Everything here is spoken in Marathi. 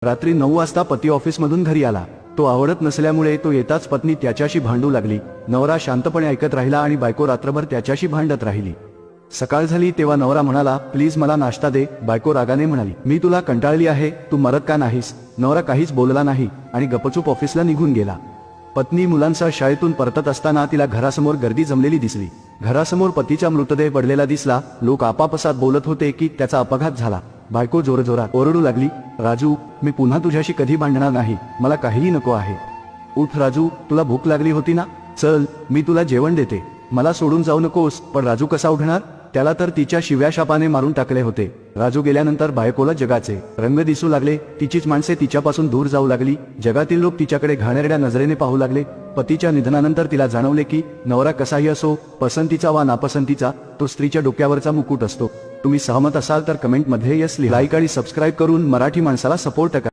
रात्री 9 वाजता पती ऑफिसमधून घरी आला. तो आवडत नसल्यामुळे तो येताच पत्नी त्याच्याशी भांडू लागली. नवरा शांतपणे ऐकत राहिला आणि बायको रात्रभर त्याच्याशी भांडत राहिली. सकाळ झाली तेव्हा नवरा म्हणाला, प्लीज मला नाश्ता दे. बायको रागाने म्हणाली, मी तुला कंटाळली आहे, तू मरत का नाहीस. नवरा काहीच बोलला नाही आणि गपचूप ऑफिसला निघून गेला. पत्नी मुलांसह शाळेतून परतत असताना तिला घरासमोर गर्दी जमलेली दिसली. घरासमोर पतीचा मृतदेह पडलेला दिसला. लोक आपापसात बोलत होते की त्याचा अपघात झाला. बायको जोरजोरात ओरडू लागली, राजू, मी पुन्हा तुझ्याशी कधी भांडणार नाही. मला काहीही नको आहे. उठ राजू, तुला भूक लागली होती ना, चल मी तुला जेवण देते. मला सोडून जाऊ नकोस. पण राजू कसा उठणार? त्याला तर तिच्या शिव्या शापाने मारून टाकले होते. राजू गेल्यानंतर बायकोला जगाचे रंग दिसू लागले. तिचीच माणसे तिच्यापासून दूर जाऊ लागली. जगातील लोक तिच्याकडे घाणेरड्या नजरेने पाहू लागले. पतीच्या निधनानंतर तिला जाणवले की नवरा कसाही असो, पसंतीचा वा नापसंतीचा, तो स्त्रीच्या डोक्यावरचा मुकुट असतो. तुम्ही सहमत असाल तर कमेंट मध्ये यस लिहा. लाईक आणि सबस्क्राईब करून मराठी माणसाला सपोर्ट करा.